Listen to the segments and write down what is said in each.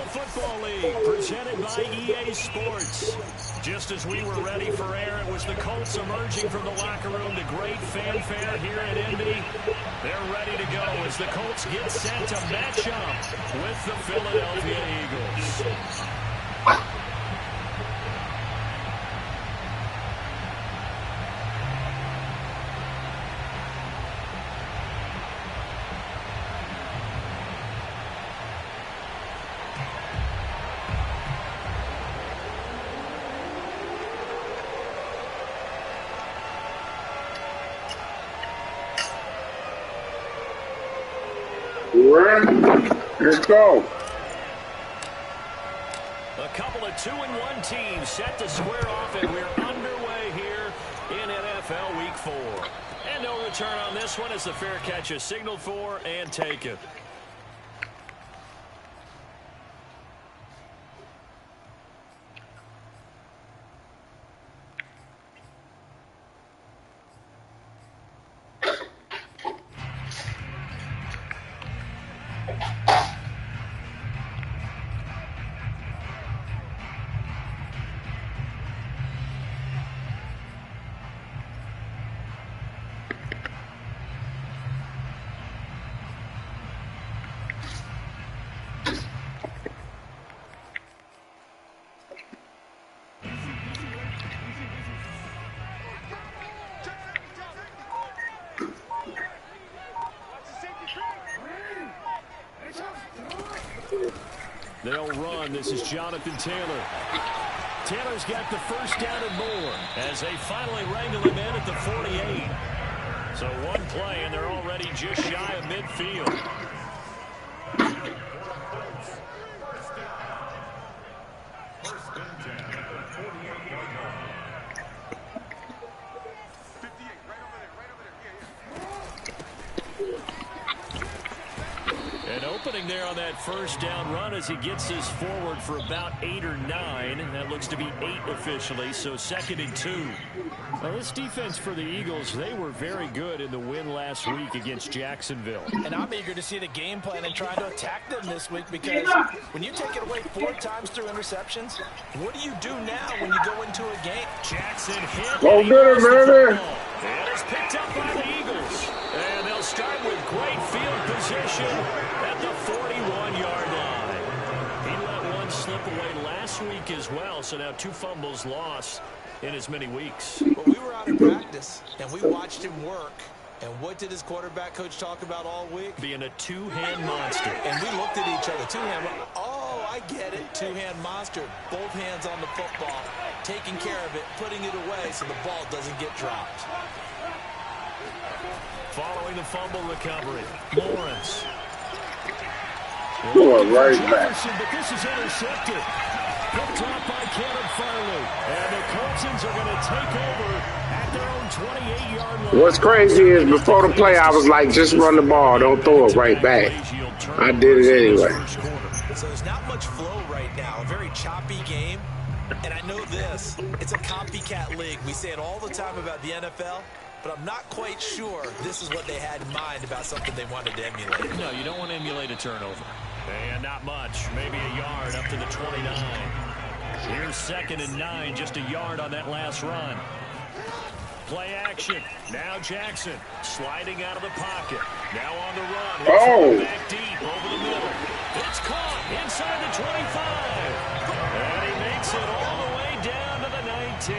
Football League, presented by EA Sports. Just as we were ready for air, it was the Colts emerging from the locker room to great fanfare here at Indy. They're ready to go as the Colts get set to match up with the Philadelphia Eagles. Let's go. A couple of 2-1 teams set to square off, and we're underway here in NFL Week 4. And no return on this one as the fair catch is signaled for and taken. They'll run. This is Jonathan Taylor. Taylor's got the first down and more as they finally wrangle him in at the 48. So one play, and they're already just shy of midfield. Opening there on that first down run as he gets this forward for about 8 or 9. That looks to be 8 officially, so 2nd and 2. Now this defense for the Eagles, they were very good in the win last week against Jacksonville. And I'm eager to see the game plan and try to attack them this week, because when you take it away 4 times through interceptions, what do you do now when you go into a game? Jackson hit. Go get it, baby. And it's picked up by the Eagles. And they'll start with great field position at the 41-yard line. He let one slip away last week as well, so now 2 fumbles lost in as many weeks. Well, we were out of practice, and we watched him work. And what did his quarterback coach talk about all week? Being a 2-hand monster. And we looked at each other. 2-hand. Oh, I get it. 2-hand monster. Both hands on the football, taking care of it, putting it away so the ball doesn't get dropped. Following the fumble recovery, Lawrence. Going right back. But this is intercepted. Picked up by Kevin Farley. And the Coltsons are going to take over at their own 28-yard line. What's crazy is before the play, I was like, just run the ball. Don't throw it right back. I did it anyway. So there's not much flow right now. A very choppy game. And I know this. It's a copycat league. We say it all the time about the NFL. But I'm not quite sure this is what they had in mind about something they wanted to emulate. No, you don't want to emulate a turnover. And not much. Maybe a yard up to the 29. Here's 2nd and 9. Just a yard on that last run. Play action. Now Jackson sliding out of the pocket. Now on the run. Oh! Back deep over the middle. It's caught inside the 25. And he makes it all the way down to the 19.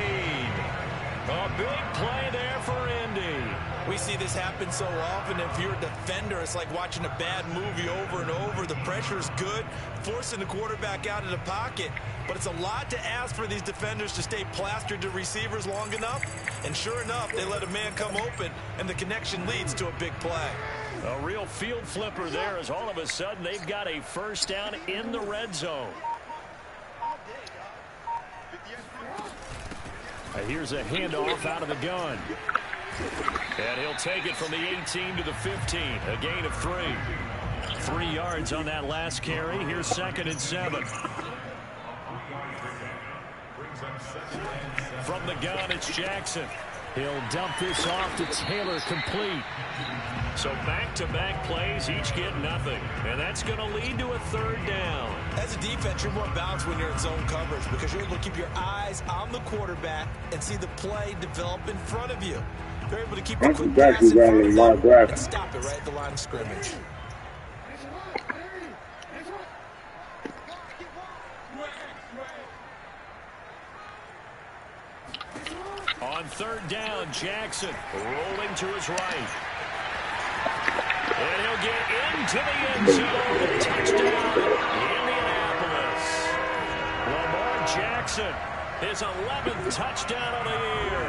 A big play there for Indy. We see this happen so often. If you're a defender, it's like watching a bad movie over and over. The pressure's good, forcing the quarterback out of the pocket. But it's a lot to ask for these defenders to stay plastered to receivers long enough. And sure enough, they let a man come open, and the connection leads to a big play. A real field flipper there as all of a sudden they've got a first down in the red zone. Here's a handoff out of the gun. And he'll take it from the 18 to the 15. A gain of 3. 3 yards on that last carry. Here's 2nd and 7. From the gun, it's Jackson. He'll dump this off to Taylor, complete. So back-to-back plays, each get nothing. And that's going to lead to a 3rd down. As a defense, you're more balanced when you're in zone coverage because you're able to keep your eyes on the quarterback and see the play develop in front of you. You're able to keep a quick pass in front of them and stop it right at the line of scrimmage. On 3rd down, Jackson rolling to his right. And he'll get into the end zone. Touchdown, Indianapolis. Lamar Jackson, his 11th touchdown of the year.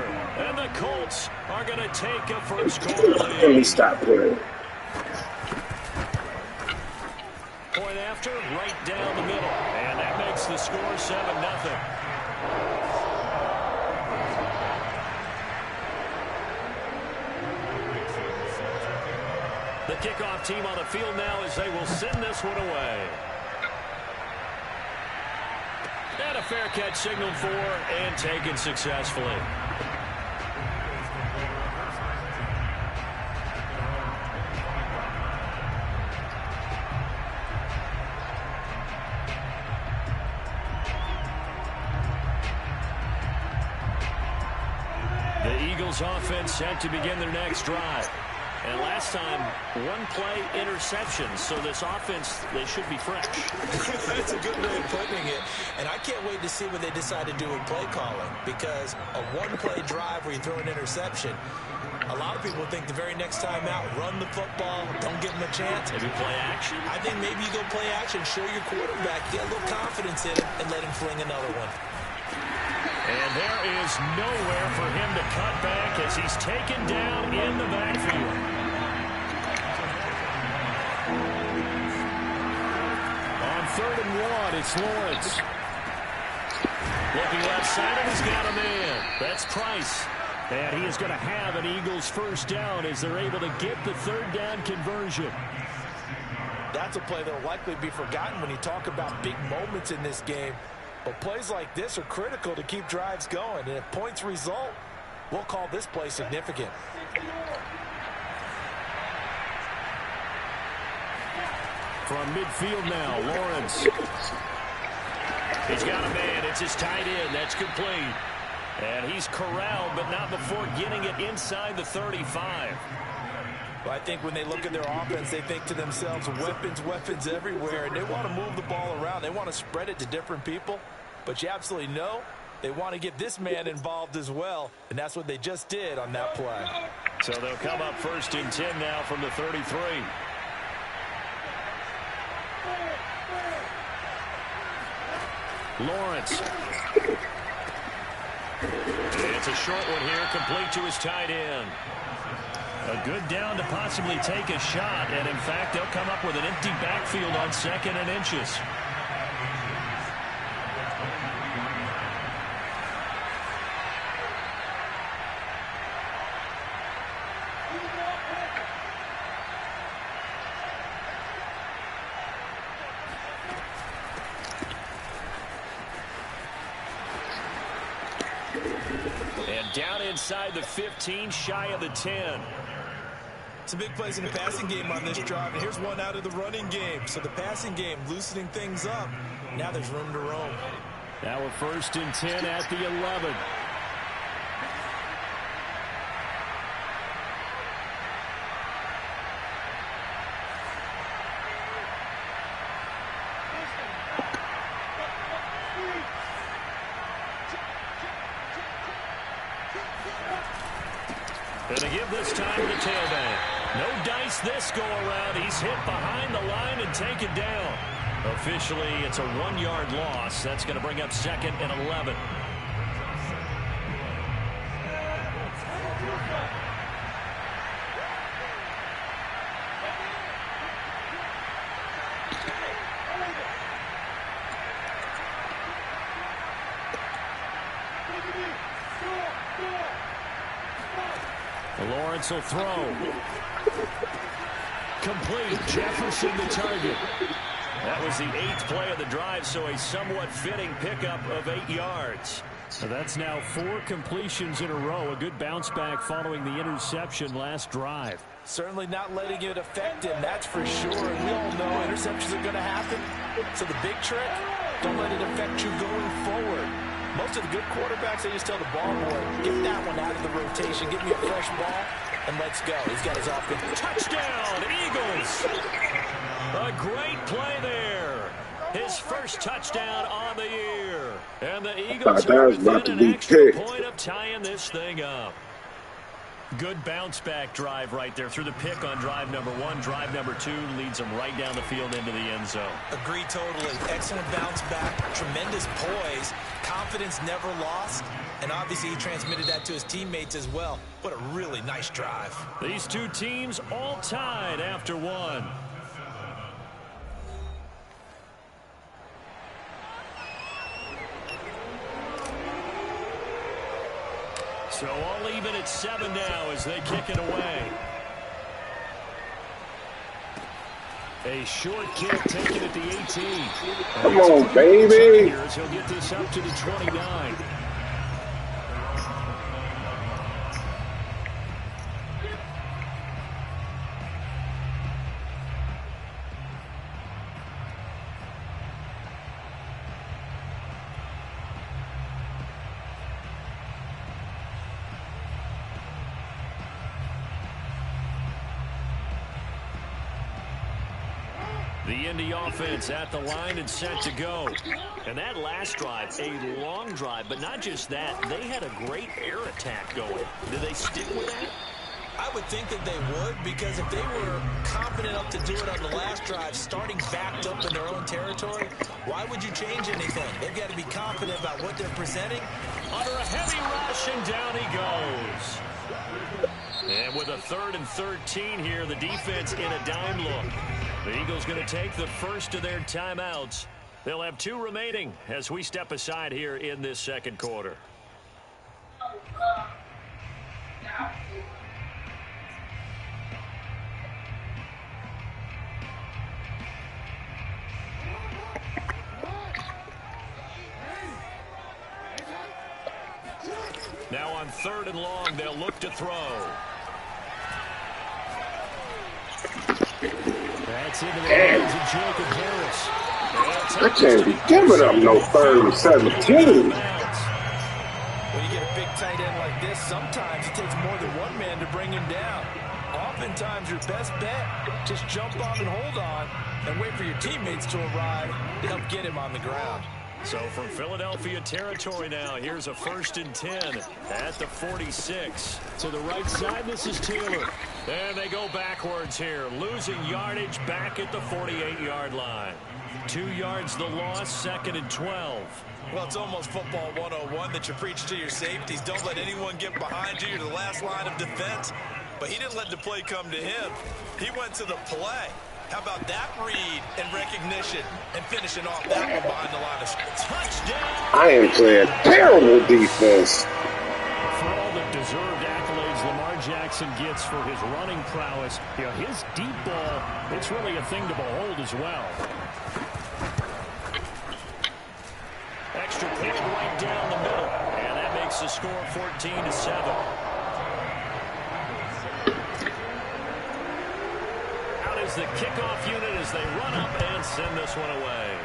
And the Colts are going to take a first quarter lead. Let me stop playing. Point after, right down the middle. And that makes the score 7-0. The kickoff team on the field now as they will send this one away. And a fair catch signaled for and taken successfully. The Eagles offense set to begin their next drive. And last time, 1-play interception. So this offense, they should be fresh. That's a good way of putting it. And I can't wait to see what they decide to do with play calling. Because a 1-play drive where you throw an interception, a lot of people think the very next time out, run the football, don't give them a chance. Maybe play action? I think maybe you go play action, show your quarterback, get a little confidence in him, and let him fling another one. And there is nowhere for him to cut back as he's taken down in the backfield. On 3rd and 1, it's Lawrence. Looking left side, and he's got a man. That's Price. And he is going to have an Eagles first down as they're able to get the 3rd down conversion. That's a play that will likely be forgotten when you talk about big moments in this game. But plays like this are critical to keep drives going. And if points result, we'll call this play significant. From midfield now, Lawrence. He's got a man. It's his tight end. That's complete. And he's corralled, but not before getting it inside the 35. Well, I think when they look at their offense, they think to themselves, weapons everywhere, and they want to move the ball around. They want to spread it to different people, but you absolutely know they want to get this man involved as well, and that's what they just did on that play. So they'll come up 1st and 10 now from the 33. Lawrence. It's a short one here, complete to his tight end. A good down to possibly take a shot, and in fact, they'll come up with an empty backfield on 2nd and inches. And down inside the 15, shy of the 10. Some big plays in the passing game on this drive, and here's one out of the running game. So the passing game loosening things up. Now there's room to roam. Now we're 1st and 10 at the 11. And to give this time to the tailback. No dice this go-around. He's hit behind the line and taken down. Officially, it's a 1-yard loss. That's going to bring up 2nd and 11. Lawrence will throw. complete. Jefferson the target. That was the 8th play of the drive, so a somewhat fitting pickup of 8 yards. So that's now 4 completions in a row. A good bounce back following the interception last drive. Certainly not letting it affect him, that's for sure. And we all know interceptions are going to happen. So the big trick, don't let it affect you going forward. Most of the good quarterbacks, they just tell the ball boy, get that one out of the rotation, give me a fresh ball, and let's go. He's got his offense. Touchdown, Eagles! A great play there. His first touchdown on the year. And the Eagles are within an extra point of tying this thing up. Good bounce back drive right there through the pick on drive number 1. Drive number 2 leads them right down the field into the end zone. Agree totally. Excellent bounce back. Tremendous poise. Confidence never lost. And obviously he transmitted that to his teammates as well. What a really nice drive. These two teams all tied after 1. So all even at 7 now as they kick it away. A short kick taken at the 18. Come on, baby. He'll get this up to the 29. The Indy offense at the line and set to go. And that last drive, a long drive, but not just that. They had a great air attack going. Do they stick with that? I would think that they would, because if they were confident enough to do it on the last drive, starting backed up in their own territory, why would you change anything? They've got to be confident about what they're presenting. Under a heavy rush, and down he goes. And with a 3rd and 13 here, the defense in a dime look. The Eagles going to take the first of their timeouts. They'll have 2 remaining as we step aside here in this second quarter. Now on 3rd and long, they'll look to throw. That's into the hands of Jacob Harris. I can't be giving up no 3rd and 17. When you get a big tight end like this, sometimes it takes more than one man to bring him down. Oftentimes, your best bet, just jump on and hold on and wait for your teammates to arrive to help get him on the ground. So from Philadelphia territory now, here's a 1st and 10 at the 46. To the right side, this is Taylor. And they go backwards here, losing yardage back at the 48-yard line. 2 yards the loss, 2nd and 12. Well, it's almost football 101 that you preach to your safeties. Don't let anyone get behind you. You're the last line of defense. But he didn't let the play come to him. He went to the play. How about that read and recognition and finishing off that one behind the line of scrimmage? Touchdown! I am playing terrible defense. For all the deserved accolades Lamar Jackson gets for his running prowess, his deep ball, it's really a thing to behold as well. Extra pick right down the middle. And that makes the score 14-7. The kickoff unit as they run up and send this one away.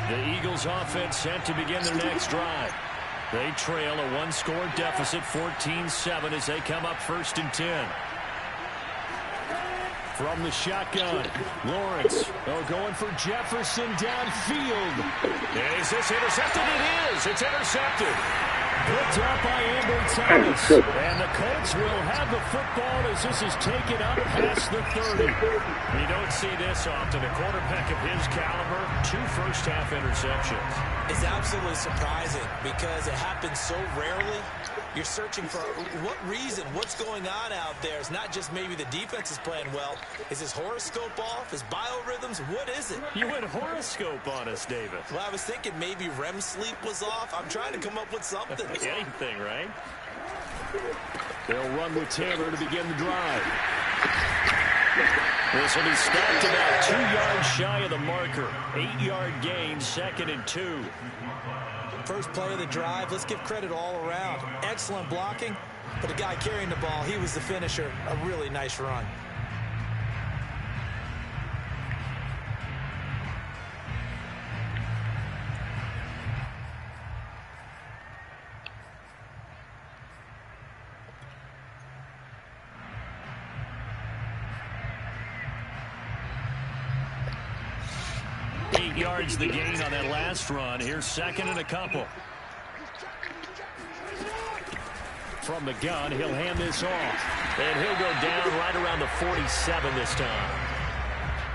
The Eagles offense set to begin their next drive. They trail a 1-score deficit, 14-7 as they come up 1st and 10. From the shotgun, Lawrence going for Jefferson downfield. Is this intercepted? It is. It's intercepted. Picked up by Amber Thomas. And the Colts will have the football as this is taken up past the 30. You don't see this often. A quarterback of his caliber, 2 first-half interceptions. It's absolutely surprising because it happens so rarely. You're searching for what reason, what's going on out there. It's not just maybe the defense is playing well. Is his horoscope off? His biorhythms? What is it? You went horoscope on us, David. Well, I was thinking maybe REM sleep was off. I'm trying to come up with something. Anything, right? They'll run with Taylor to begin the drive. This will be stopped about 2 yards shy of the marker. 8-yard gain, 2nd and 2. First play of the drive, let's give credit all around. Excellent blocking, but the guy carrying the ball, he was the finisher. A really nice run. Yards the gain on that last run. Here's 2nd and a couple. From the gun, he'll hand this off. And he'll go down right around the 47 this time.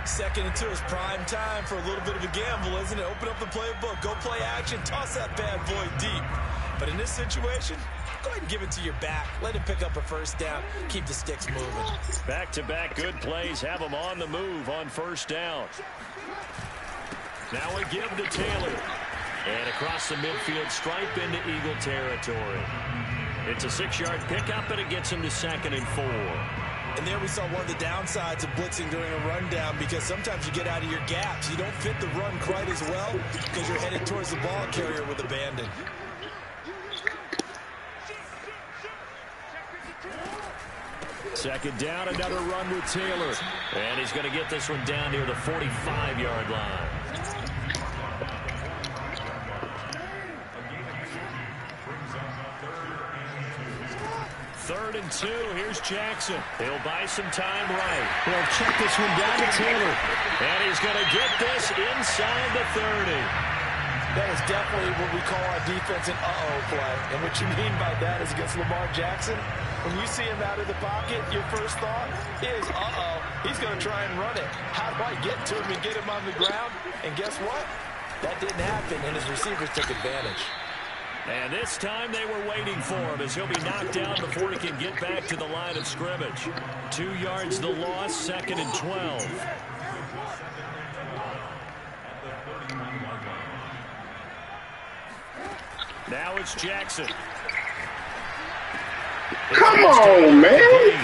2nd and 2 is prime time for a little bit of a gamble, isn't it? Open up the playbook, go play action, toss that bad boy deep. But in this situation, go ahead and give it to your back. Let him pick up a first down. Keep the sticks moving. Back-to-back good plays. Have him on the move on first down. Now a give to Taylor. And across the midfield, stripe into Eagle territory. It's a 6-yard pickup, and it gets him to 2nd and 4. And there we saw one of the downsides of blitzing during a rundown, because sometimes you get out of your gaps. You don't fit the run quite as well because you're headed towards the ball carrier with abandon. Second down, another run with Taylor. And he's going to get this one down near the 45-yard line. 3rd and 2. Here's Jackson. He'll buy some time right. He'll check this one down to Taylor. And he's going to get this inside the 30. That is definitely what we call our defense an uh-oh play. And what you mean by that is against Lamar Jackson, when you see him out of the pocket, your first thought is, uh-oh, he's going to try and run it. How do I get to him and get him on the ground? And guess what? That didn't happen, and his receivers took advantage. And this time they were waiting for him as he'll be knocked down before he can get back to the line of scrimmage. 2 yards the loss, 2nd and 12. Now it's Jackson. Come on, man.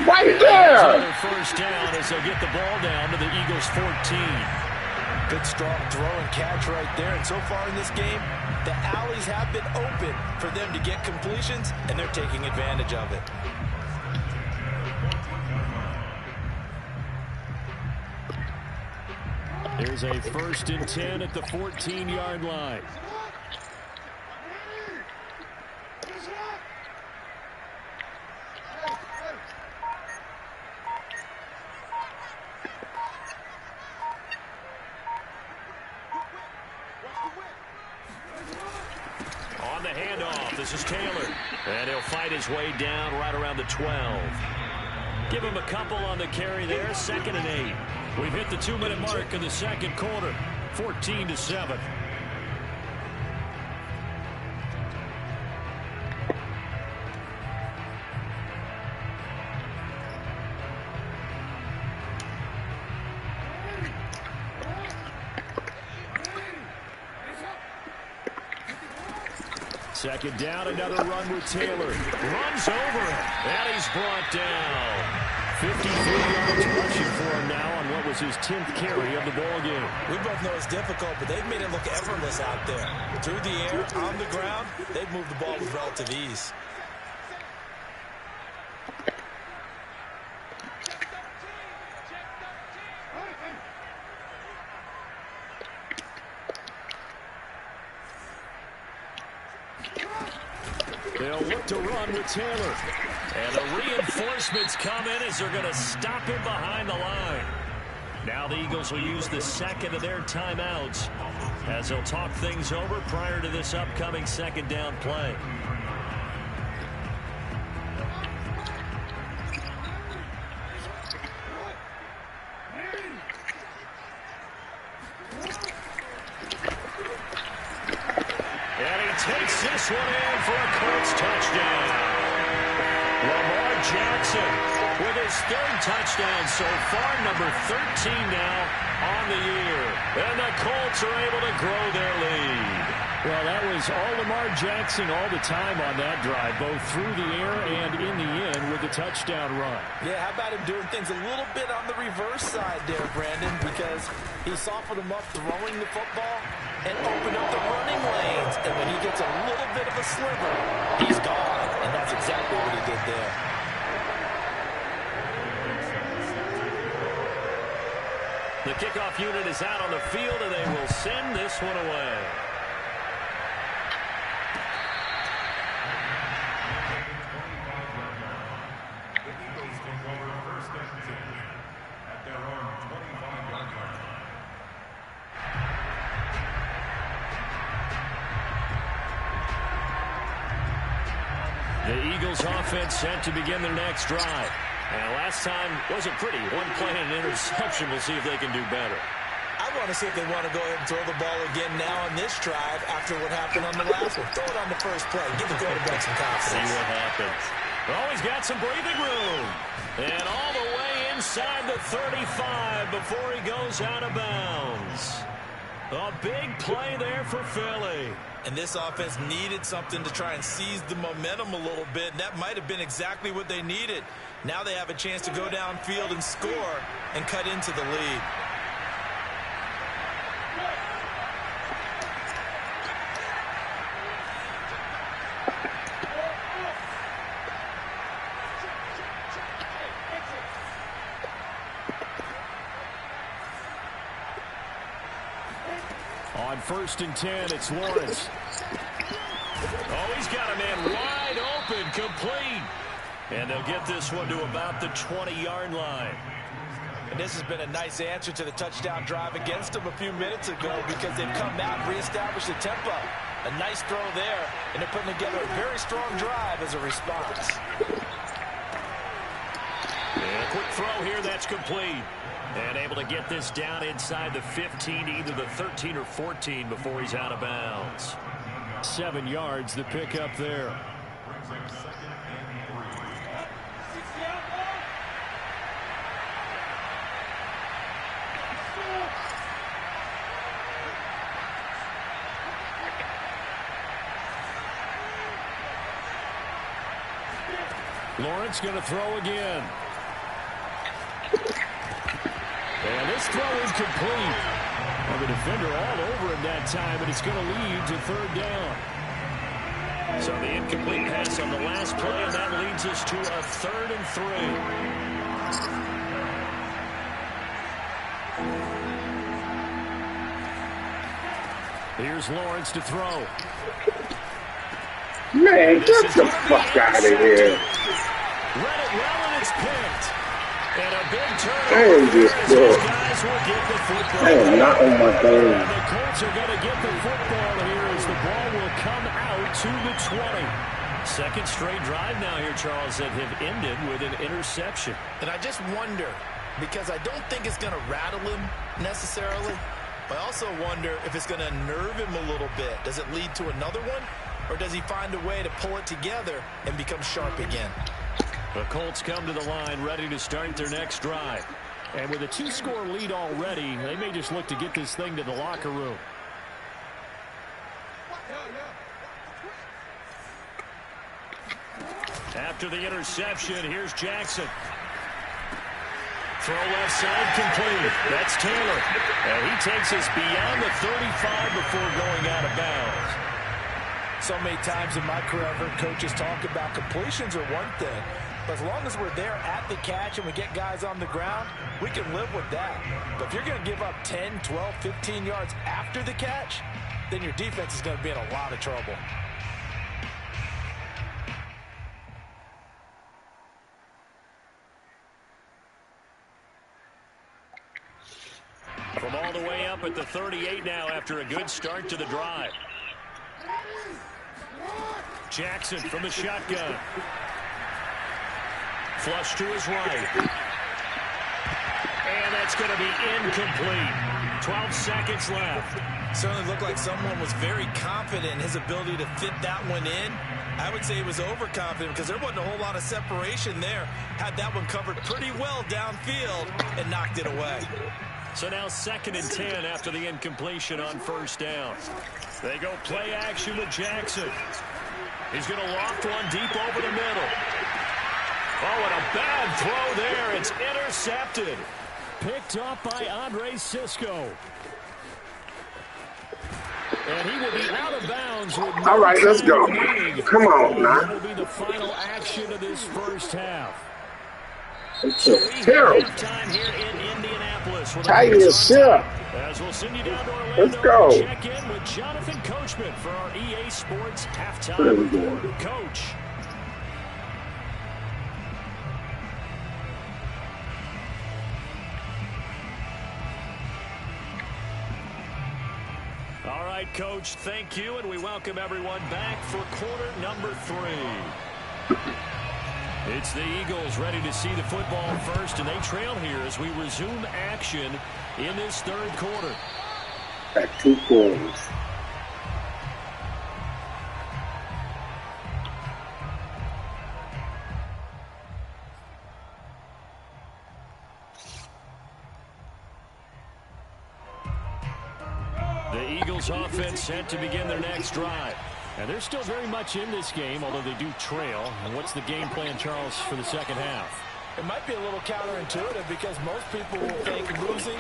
Right there. First down as they'll get the ball down to the Eagles' 14. Good strong throw and catch right there. And so far in this game, the alleys have been open for them to get completions, and they're taking advantage of it. Here's a 1st and 10 at the 14-yard line. On the handoff, this is Taylor. And he'll fight his way down right around the 12. Give him a couple on the carry there, 2nd and 8. We've hit the 2-minute mark in the second quarter, 14-7. Second down, another run with Taylor. Runs over it, and he's brought down. 53 yards rushing for him now on what was his 10th carry of the ball game. We both know it's difficult, but they've made it look effortless out there. Through the air, on the ground, they've moved the ball with relative ease. They'll look to run with Taylor. And the reinforcements come in as they're going to stop him behind the line. Now the Eagles will use the second of their timeouts as they'll talk things over prior to this upcoming second down play. takes this one in for a Colts touchdown. Lamar Jackson with his third touchdown so far, number 13 now on the year. And the Colts are able to grow their lead. Well, that was all Lamar Jackson all the time on that drive, both through the air and in the end with the touchdown run. Yeah, how about him doing things a little bit on the reverse side there, Brandon, because he softened him up throwing the football and opened up the running lanes. And when he gets a little bit of a sliver, he's gone. And that's exactly what he did there. The kickoff unit is out on the field, and they will send this one away. The Eagles offense set to begin their next drive. And last time wasn't pretty. One play and an interception. We'll see if they can do better. I want to see if they want to go ahead and throw the ball again now on this drive after what happened on the last one. Throw it on the first play. Give the quarterback some confidence. See what happens. Oh, he's got some breathing room. And all the way inside the 35 before he goes out of bounds. A big play there for Philly. And this offense needed something to try and seize the momentum a little bit. And that might have been exactly what they needed. Now they have a chance to go downfield and score and cut into the lead. On 1st and 10, it's Lawrence. Oh, he's got a man wide open, complete. And they'll get this one to about the 20-yard line. And this has been a nice answer to the touchdown drive against them a few minutes ago because they've come out and reestablished the tempo. A nice throw there, and they're putting together a very strong drive as a response. And a quick throw here, that's complete. And able to get this down inside the 15, either the 13 or 14 before he's out of bounds. 7 yards, the pickup there. Lawrence going to throw again. And this throw is complete. And the defender all over him that time, and it's going to lead to 3rd down. So the incomplete pass on the last play, and that leads us to a 3rd and 3. Here's Lawrence to throw. Man, get the fuck out of here. Read it well, and it's picked. And a big turnover. I am just good. Guys will get the football. I am not on my game. And the Colts are going to get the football here as the ball will come out to the 20. Second straight drive now here, Charles, that have ended with an interception. And I just wonder, because I don't think it's going to rattle him necessarily, but I also wonder if it's going to nerve him a little bit. Does it lead to another one, or does he find a way to pull it together and become sharp again? The Colts come to the line ready to start their next drive. And with a 2-score lead already, they may just look to get this thing to the locker room. After the interception, here's Jackson. Throw left side complete. That's Taylor. And he takes us beyond the 35 before going out of bounds. So many times in my career, I've heard coaches talk about completions are one thing. But as long as we're there at the catch and we get guys on the ground, we can live with that. But if you're going to give up 10, 12, 15 yards after the catch, then your defense is going to be in a lot of trouble. From all the way up at the 38 now after a good start to the drive. Jackson from the shotgun. Flush to his right. And that's going to be incomplete. 12 seconds left. Certainly looked like someone was very confident in his ability to fit that one in. I would say he was overconfident because there wasn't a whole lot of separation there. Had that one covered pretty well downfield and knocked it away. So now 2nd and 10 after the incompletion on 1st down. They go play action with Jackson. He's going to loft one deep over the middle. Oh, and a bad throw there. It's intercepted. Picked up by Andre Sisco. And he will be out of bounds. With All right, let's go. Come on, now. That will be the final action of this first half. It's terrible. Time here in Indianapolis. Tighten your ship. As we'll send you down to Orlando. Let's go. Check in with Jonathan Coachman for our EA Sports halftime report. Coach. All right, Coach, thank you, and we welcome everyone back for quarter number 3. It's the Eagles ready to see the football first, and they trail here as we resume action in this 3rd quarter. Got 2 quarters. The Eagles offense set to begin their next drive. And they're still very much in this game, although they do trail. And what's the game plan, Charles, for the 2nd half? It might be a little counterintuitive because most people will think losing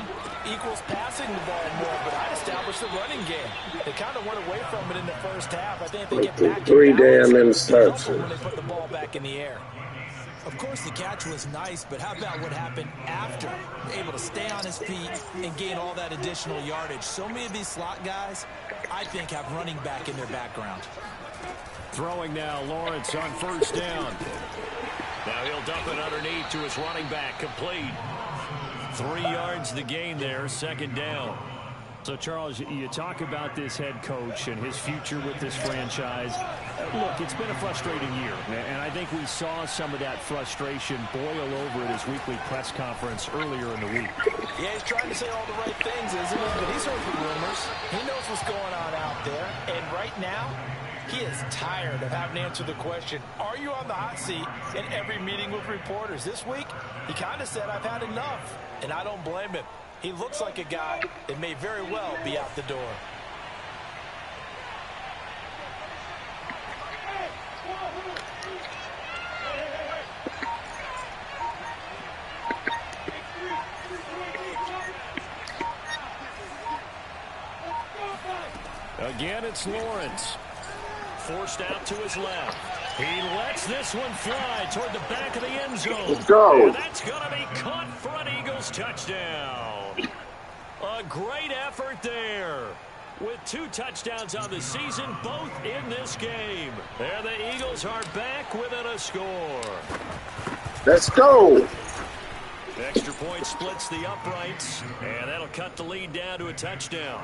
equals passing the ball more, but I'd establish the running game. They kind of went away from it in the 1st half. I think they get back 3 in balance, damn it's helpful interceptions. when they put the ball back in the air. Of course, the catch was nice, but how about what happened after? Able to stay on his feet and gain all that additional yardage. So many of these slot guys, I think, have running back in their background. Throwing now, Lawrence on 1st down. Now he'll dump it underneath to his running back, complete. 3 yards the gain there, 2nd down. So, Charles, you talk about this head coach and his future with this franchise. Look, it's been a frustrating year, and I think we saw some of that frustration boil over at his weekly press conference earlier in the week. Yeah, he's trying to say all the right things, isn't he? But he's heard the rumors. He knows what's going on out there. And right now, he is tired of having to answer the question, are you on the hot seat in every meeting with reporters? This week, he kind of said, I've had enough. And I don't blame him. He looks like a guy that may very well be out the door. Again, it's Lawrence. Forced out to his left. He lets this one fly toward the back of the end zone. Let's go. And that's going to be caught for an Eagles touchdown. A great effort there. With 2 touchdowns on the season, both in this game. And the Eagles are back within a score. Let's go. The extra point splits the uprights, and that'll cut the lead down to a touchdown.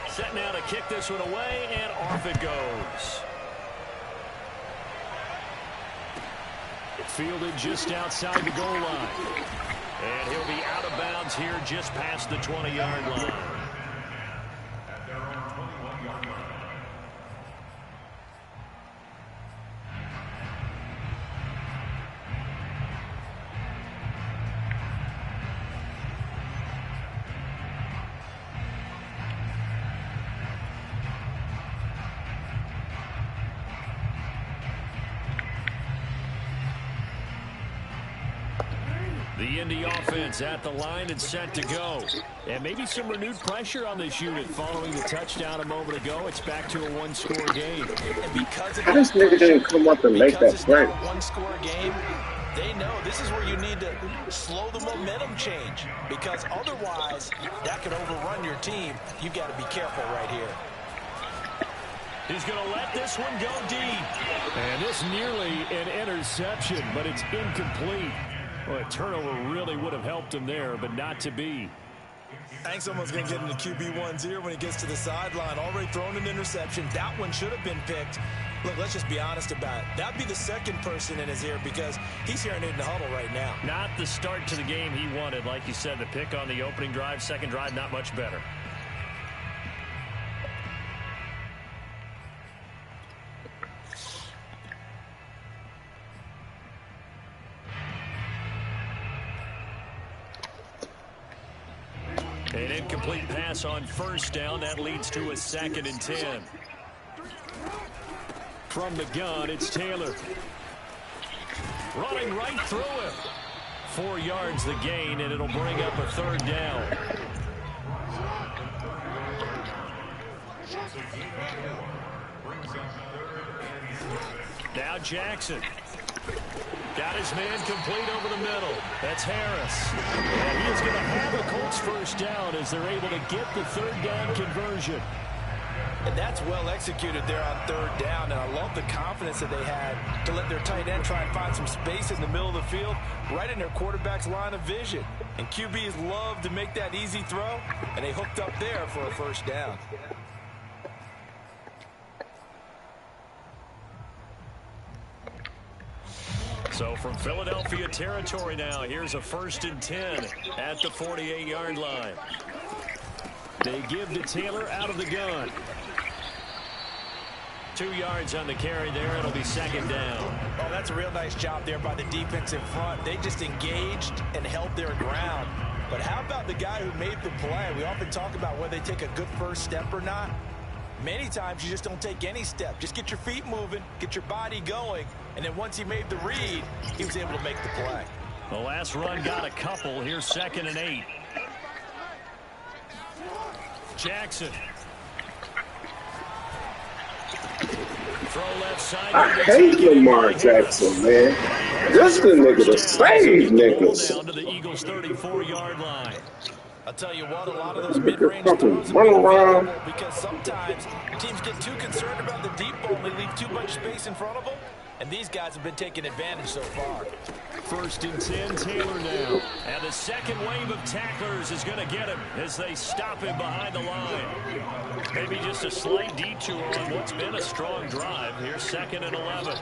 Set now to kick this one away, and off it goes. Fielded just outside the goal line. And he'll be out of bounds here just past the 20-yard line. The Indy offense at the line and set to go. And maybe some renewed pressure on this unit following the touchdown a moment ago. It's back to a 1-score game. And because of This nigga didn't come up and make that play. Because it's now a 1-score game, they know this is where you need to slow the momentum change. Because otherwise, that could overrun your team. You've got to be careful right here. He's going to let this one go deep. And this nearly an interception, but it's incomplete. Well, a turnover really would have helped him there, but not to be. I think someone's going to get into QB1's ear when he gets to the sideline. Already thrown an interception. That one should have been picked. Look, let's just be honest about it. That'd be the second person in his ear because he's hearing it in the huddle right now. Not the start to the game he wanted. Like you said, the pick on the opening drive, second drive, not much better. An incomplete pass on first down. That leads to a 2nd and 10. From the gun, it's Taylor. Running right through it. 4 yards the gain, and it'll bring up a 3rd down. Now Jackson. Got his man complete over the middle. That's Harris. And he is going to have a Colts first down as they're able to get the 3rd down conversion. And that's well executed there on 3rd down. And I love the confidence that they had to let their tight end try and find some space in the middle of the field, right in their quarterback's line of vision. And QBs love to make that easy throw, and they hooked up there for a first down. So from Philadelphia territory now, here's a 1st and 10 at the 48-yard line. They give to Taylor out of the gun. 2 yards on the carry there. It'll be 2nd down. Oh, that's a real nice job there by the defensive front. They just engaged and held their ground. But how about the guy who made the play? We often talk about whether they take a good first step or not. Many times you just don't take any step. Just get your feet moving, get your body going, and then once he made the read, he was able to make the play. The last run got a couple. Here's 2nd and 8. Jackson. Throw left side. I hate Lamar Jackson, man. This the nigga to save niggas. Down to the Eagles' 34-yard line. I'll tell you what, a lot of those mid-range throws have been available because sometimes teams get too concerned about the deep ball and they leave too much space in front of them, and these guys have been taking advantage so far. 1st and 10, Taylor now. And the second wave of tacklers is going to get him as they stop him behind the line. Maybe just a slight detour on what's been a strong drive. Here's 2nd and 11.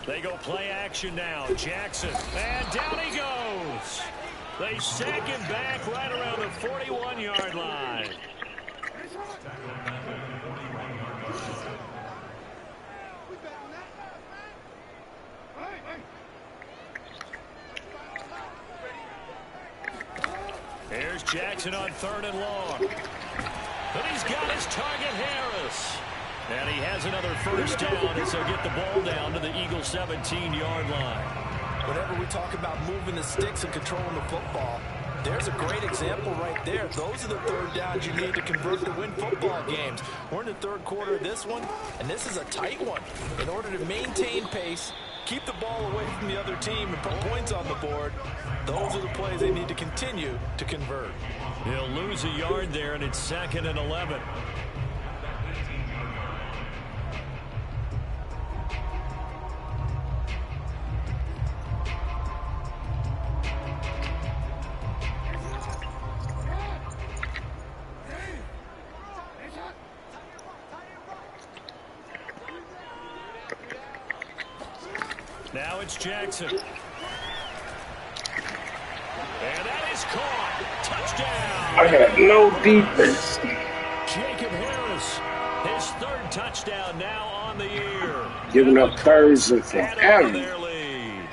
They go play action now. Jackson. And down he goes. They sack him back right around the 41-yard line. Here's Jackson on 3rd and long. But he's got his target, Harris. And he has another first down as they'll get the ball down to the Eagles' 17-yard line. Whenever we talk about moving the sticks and controlling the football, there's a great example right there. Those are the 3rd downs you need to convert to win football games. We're in the 3rd quarter of this one, and this is a tight one. In order to maintain pace, keep the ball away from the other team, and put points on the board, those are the plays they need to continue to convert. He'll lose a yard there, and it's 2nd and 11. Now it's Jackson. And that is caught. Touchdown. I had no defense. Jacob Harris, his 3rd touchdown now on the year. Giving up thirds and forever. Their lead.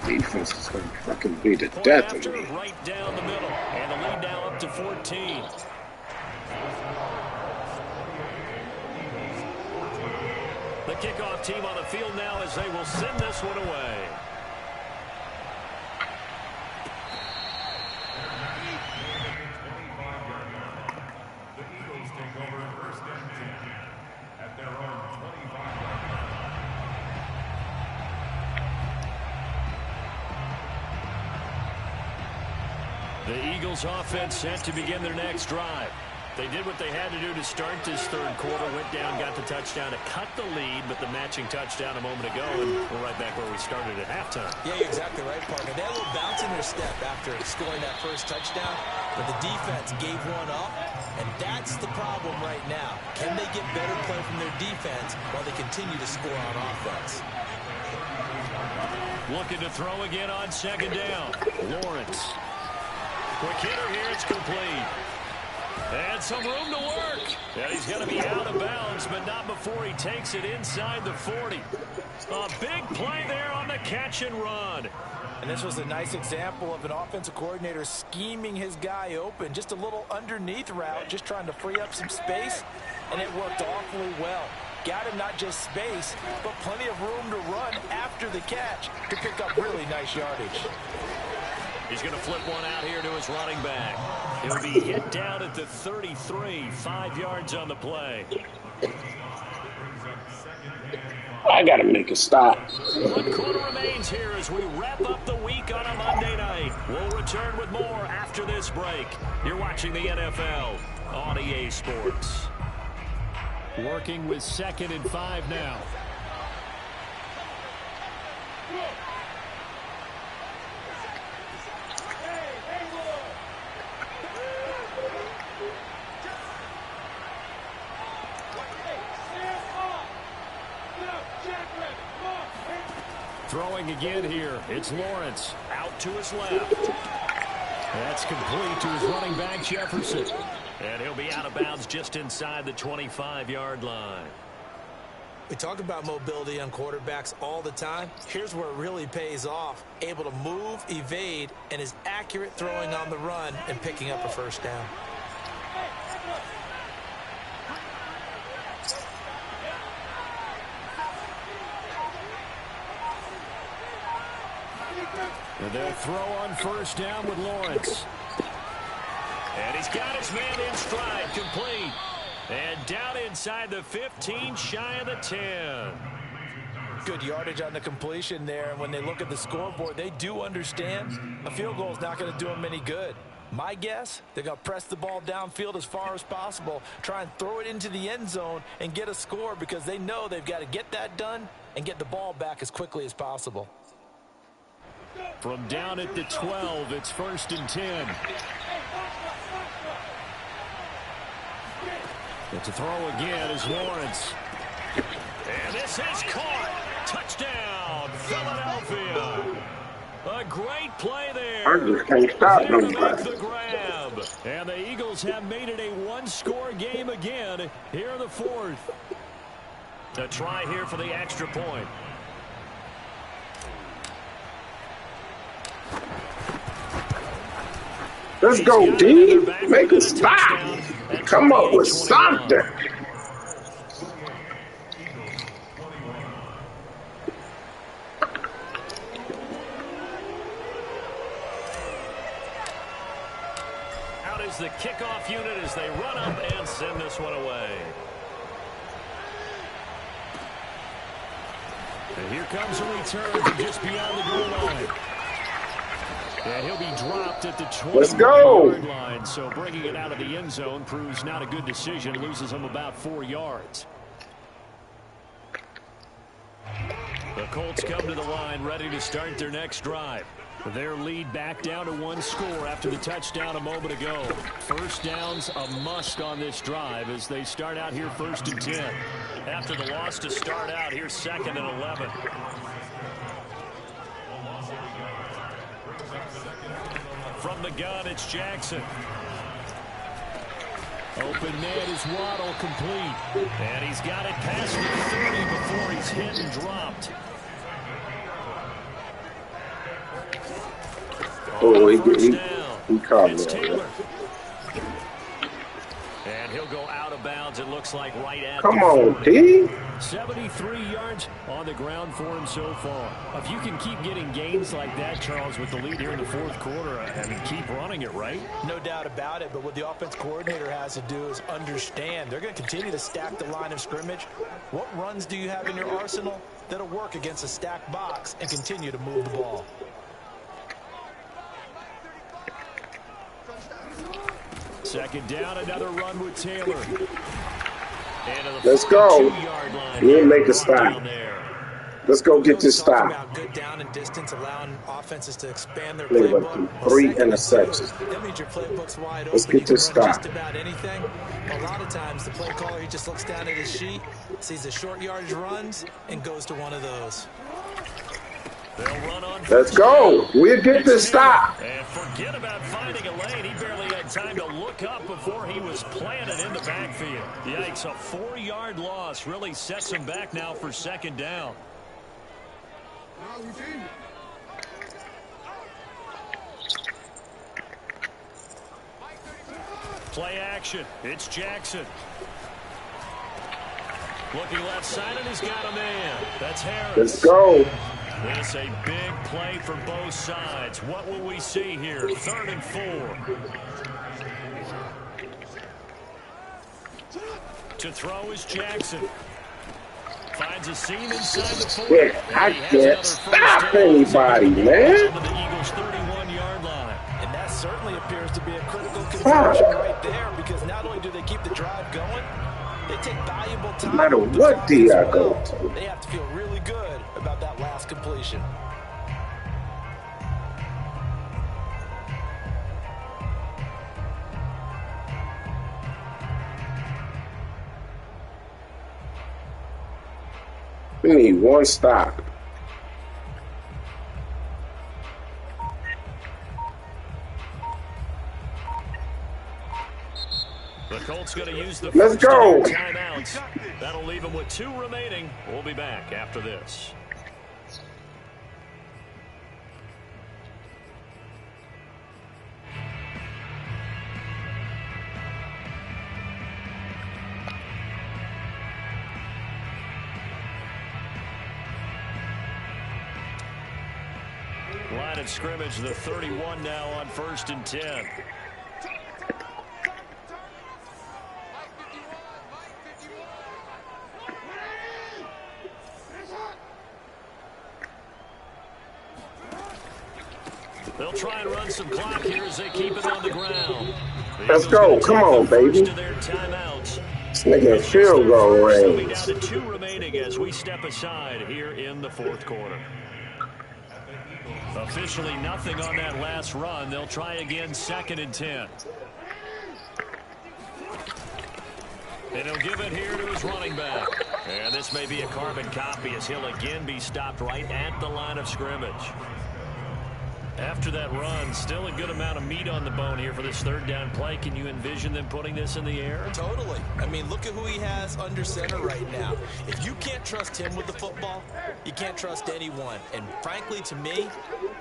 Defense is going to fucking be the death of me. Right down the middle. And the lead now up to 14. The kickoff team on the field now as they will send this one away. The Eagles take over 1st and 10 at their own 25. The Eagles offense set to begin their next drive. They did what they had to do to start this third quarter. Went down, got the touchdown to cut the lead, but the matching touchdown a moment ago, and we're right back where we started at halftime. Yeah, you're exactly right, partner. They had a little bounce in their step after scoring that first touchdown, but the defense gave one up, and that's the problem right now. Can they get better play from their defense while they continue to score on offense? Looking to throw again on second down. Lawrence. Quick hitter here. It's complete. And some room to work. And he's going to be out of bounds, but not before he takes it inside the 40. A big play there on the catch and run. And this was a nice example of an offensive coordinator scheming his guy open. Just a little underneath route, just trying to free up some space, and it worked awfully well. Got him not just space, but plenty of room to run after the catch to pick up really nice yardage. He's going to flip one out here to his running back. He'll be hit down at the 33, 5 yards on the play. I got to make a stop. 1 quarter remains here as we wrap up the week on a Monday night. We'll return with more after this break. You're watching the NFL on EA Sports. Working with 2nd and 5 now. Throwing again here. It's Lawrence out to his left. That's complete to his running back, Jefferson. And he'll be out of bounds just inside the 25-yard line. We talk about mobility on quarterbacks all the time. Here's where it really pays off. Able to move, evade, and is accurate throwing on the run and picking up a first down. And their throw on first down with Lawrence. And he's got his man in stride, complete. And down inside the 15, shy of the 10. Good yardage on the completion there. And when they look at the scoreboard, they do understand a field goal is not going to do them any good. My guess, they're going to press the ball downfield as far as possible, try and throw it into the end zone and get a score because they know they've got to get that done and get the ball back as quickly as possible. From down at the 12, it's 1st and 10. And to throw again is Lawrence. And this is caught. Touchdown, Philadelphia. A great play there. I just can't stop There to make nobody. the grab. And the Eagles have made it a one-score game again here in the 4th. A try here for the extra point. Let's go, D. Make a stop. Come up with something. Out is the kickoff unit as they run up and send this one away. And here comes a return from just beyond the goal line. And he'll be dropped at the 20-yard line. So bringing it out of the end zone proves not a good decision. Loses him about 4 yards. The Colts come to the line ready to start their next drive. Their lead back down to 1 score after the touchdown a moment ago. First down's a must on this drive as they start out here 1st and 10. After the loss to start out, here's 2nd and 11. From the gun, it's Jackson. Open man is Waddle, complete. And he's got it past the 30 before he's hit and dropped. Oh, he caught It's me. Taylor. And he'll go out of bounds, it looks like, right at Come the on, 40. D. 73 yards on the ground for him so far. If you can keep getting gains like that, Charles, with the lead here in the 4th quarter, I mean, keep running it, right? No doubt about it, but what the offense coordinator has to do is understand they're going to continue to stack the line of scrimmage. What runs do you have in your arsenal that'll work against a stacked box and continue to move the ball? Second down, another run with Taylor. Let's go. We'll make a stop. Let's go get this stop. About good down and distance, allowing offenses to expand their Playbook playbook. through 3 interceptions. That means your playbook's wide Let's open. get this You can run stop. just about anything. A lot of times, the play caller, he just looks down at his sheet, sees the short yardage runs, and goes to one of those. Let's go. We'll get this stop. And forget about finding a lane. He barely had time to look up before he was planted in the backfield. Yikes, a 4-yard loss really sets him back now for second down. Play action. It's Jackson. Looking left side, and he's got a man. That's Harris. Let's go. This a big play for both sides. What will we see here? 3rd and 4. To throw is Jackson. Finds a seam inside the 40. Yeah, I can't stop anybody, man. The Eagles' 31-yard line. And that certainly appears to be a critical conversion right there, because not only do they keep the drive going, they take valuable time. No matter what D I go to. They have to feel really good about that last completion. We need one stop. The Colts going to use the Let's go. timeouts. That'll leave them with 2 remaining. We'll be back after this. Line of scrimmage, the 31 now on 1st and 10. They'll try and run some clock here as they keep it on the ground. Let's go. Come on, baby. This nigga field goal range. Down to 2 remaining as we step aside here in the 4th quarter. Officially nothing on that last run. They'll try again 2nd and 10. And he'll give it here to his running back. And this may be a carbon copy as he'll again be stopped right at the line of scrimmage. After that run, still a good amount of meat on the bone here for this 3rd down play. Can you envision them putting this in the air? Totally. I mean, look at who he has under center right now. If you can't trust him with the football, you can't trust anyone. And frankly, to me,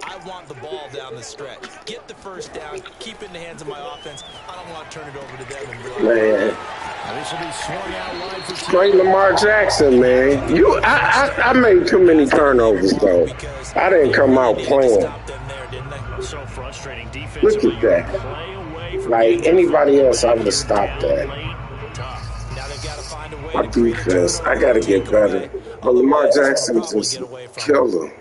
I want the ball down the stretch. Get the 1st down, keep it in the hands of my offense. I don't want to turn it over to them and rely. Man. This will be swung out wide for Straight Lamar Jackson, man. I made too many turnovers, though. I didn't come out playing. So frustrating. Look at that. Like anybody else, I would have stopped that. My defense, I got to get better. But Lamar Jackson just killed him.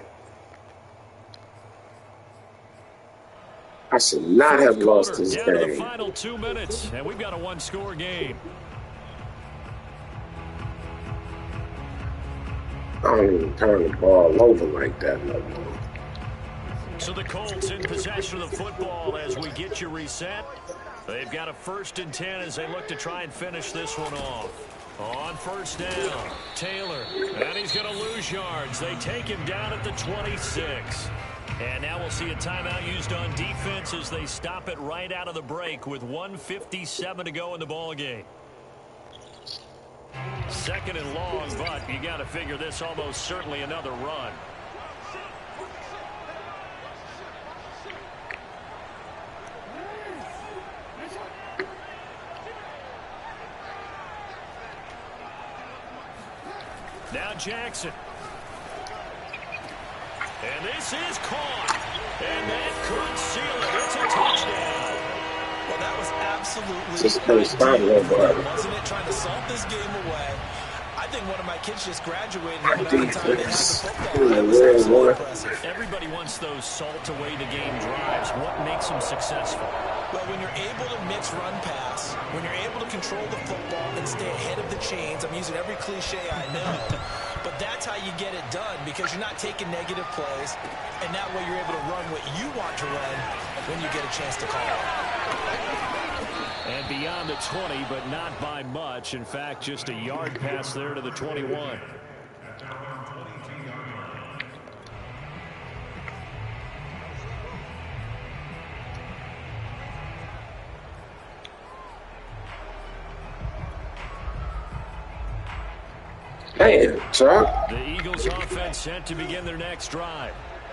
I should not have lost this down to the game. final 2 minutes, and we've got a 1-score game. I don't even turn the ball over like that no more. So the Colts in possession of the football as we get you reset. They've got a 1st and 10 as they look to try and finish this one off. On 1st down, Taylor, and he's going to lose yards. They take him down at the 26. And now we'll see a timeout used on defense as they stop it right out of the break with 1:57 to go in the ballgame. 2nd and long, but you got to figure this almost certainly another run. Now Jackson. And this is caught. And that could seal it. It's a touchdown. Well, that was absolutely Just first time, little boy. wasn't it, trying to salt this game away? I think one of my kids just graduated. My the amount of time they had the defense. football. That was Really, absolutely boy. impressive. Everybody wants those salt away the game drives. What makes them successful? Well, when you're able to mix run pass, when you're able to control the football and stay ahead of the chains, I'm using every cliche I know, but that's how you get it done because you're not taking negative plays, and that way you're able to run what you want to run when you get a chance to call it. And beyond the 20, but not by much. In fact, just a yard pass there to the 21. Damn, Chuck. The Eagles offense set to begin their next drive.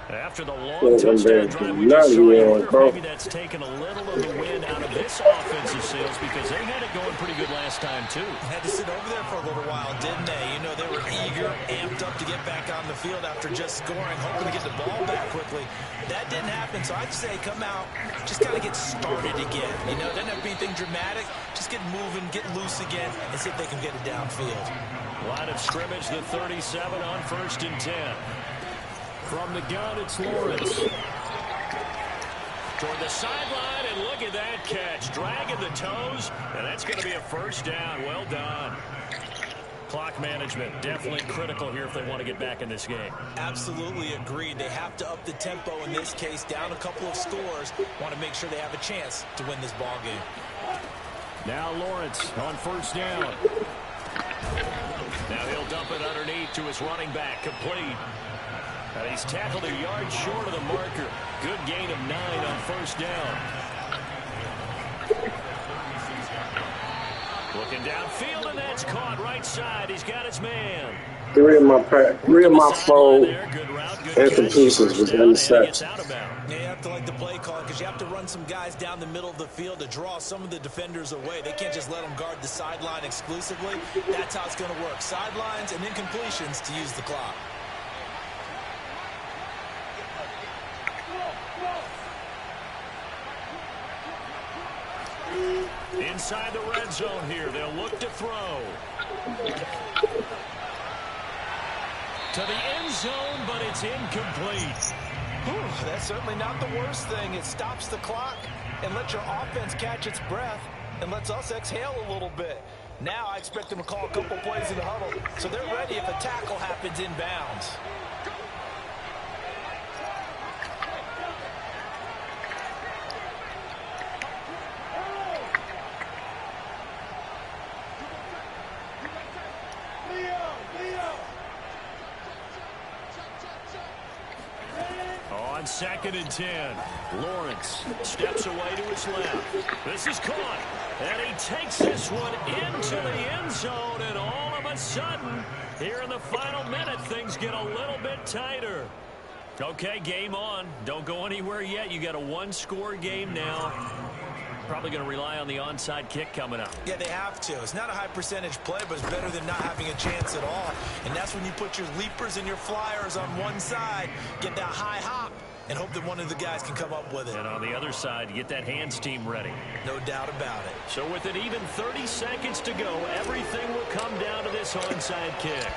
After the long touchdown drive we just saw, you wonder if maybe that's taken a little of the wind out of this offensive sails because they had it going pretty good last time, too. Had to sit over there for a little while, didn't they? You know, they were eager, amped up to get back on the field after just scoring, hoping to get the ball back quickly. That didn't happen, so I'd say come out, just got to get started again. You know, doesn't have to be anything dramatic. Just get moving, get loose again, and see if they can get it downfield. Line of scrimmage, the 37 on 1st and 10. From the gun, it's Lawrence. Toward the sideline, and look at that catch. Dragging the toes, and that's going to be a first down. Well done. Clock management, definitely critical here if they want to get back in this game. Absolutely agreed. They have to up the tempo in this case, down a couple of scores. Want to make sure they have a chance to win this ball game. Now Lawrence on 1st down. Now he'll dump it underneath to his running back, complete. And he's tackled a yard short of the marker. Good gain of 9 on 1st down. Looking downfield, and that's caught right side. He's got his man. Three of my four incompletions was interceptions. Yeah, you have to like the play call because you have to run some guys down the middle of the field to draw some of the defenders away. They can't just let them guard the sideline exclusively. That's how it's going to work. Sidelines and incompletions to use the clock. Inside the red zone here, they'll look to throw. To the end zone, but it's incomplete. Whew, that's certainly not the worst thing. It stops the clock and lets your offense catch its breath and lets us exhale a little bit. Now I expect them to call a couple plays in the huddle, so they're ready if a tackle happens inbounds. On 2nd and 10, Lawrence steps away to his left. This is caught, and he takes this one into the end zone, and all of a sudden, here in the final minute, things get a little bit tighter. Okay, game on. Don't go anywhere yet. You got a one-score game now. Probably going to rely on the onside kick coming up. Yeah, they have to. It's not a high percentage play, but it's better than not having a chance at all. And that's when you put your leapers and your flyers on one side, get that high hop, and hope that one of the guys can come up with it. And on the other side, get that hands team ready. No doubt about it. So with it even 30 seconds to go, everything will come down to this onside kick.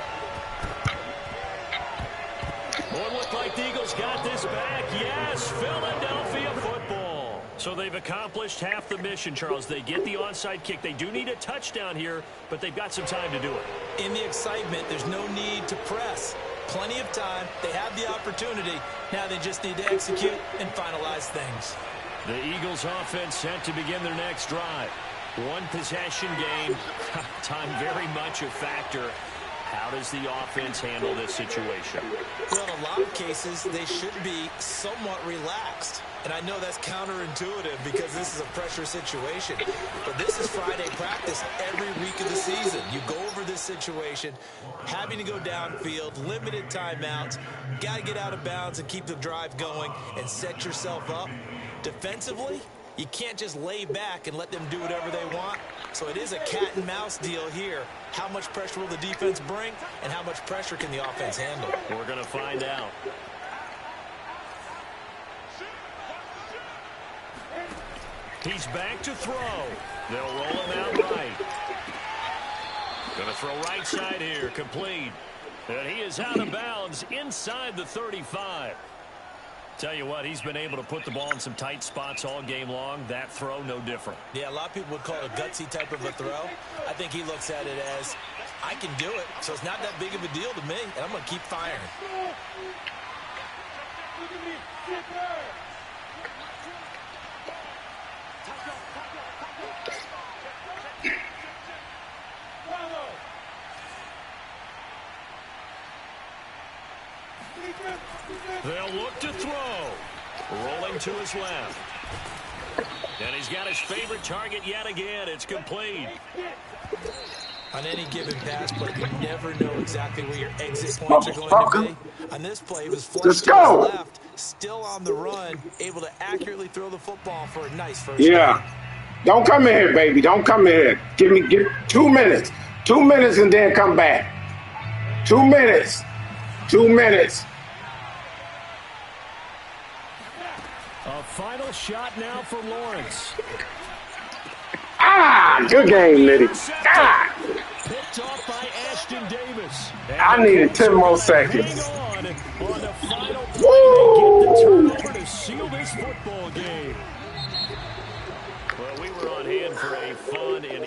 Boy, it looked like the Eagles got this back. Yes, Philadelphia football. So they've accomplished half the mission, Charles. They get the onside kick. They do need a touchdown here, but they've got some time to do it. In the excitement, there's no need to press. Plenty of time. They have the opportunity. Now they just need to execute and finalize things. The Eagles offense set to begin their next drive. One possession game. Time very much a factor. How does the offense handle this situation? Well, in a lot of cases, they should be somewhat relaxed. And I know that's counterintuitive because this is a pressure situation. But this is Friday practice every week of the season. You go over this situation, having to go downfield, limited timeouts, got to get out of bounds and keep the drive going and set yourself up. Defensively, you can't just lay back and let them do whatever they want. So it is a cat and mouse deal here. How much pressure will the defense bring and how much pressure can the offense handle? We're going to find out. He's back to throw. They'll roll him out right. Going to throw right side here, complete. And he is out of bounds inside the 35. Tell you what, he's been able to put the ball in some tight spots all game long. That throw, no different. Yeah, a lot of people would call it a gutsy type of a throw. I think he looks at it as, I can do it, so it's not that big of a deal to me, and I'm going to keep firing. They'll look to throw. Rolling to his left. And he's got his favorite target yet again. It's complete. On any given pass play, you never know exactly where your exit points are going to be. On this play, he was forced to his left, still on the run, able to accurately throw the football for a nice first down. Don't come in here, baby. Don't come in here. Give 2 minutes. 2 minutes and then come back. 2 minutes. 2 minutes. A final shot now for Lawrence. Good game, Nitti. Picked off by Ashton Davis. I needed 10 more seconds. Hang on the final play. They get the turnover to seal this football game. Well, we were on hand for a fun and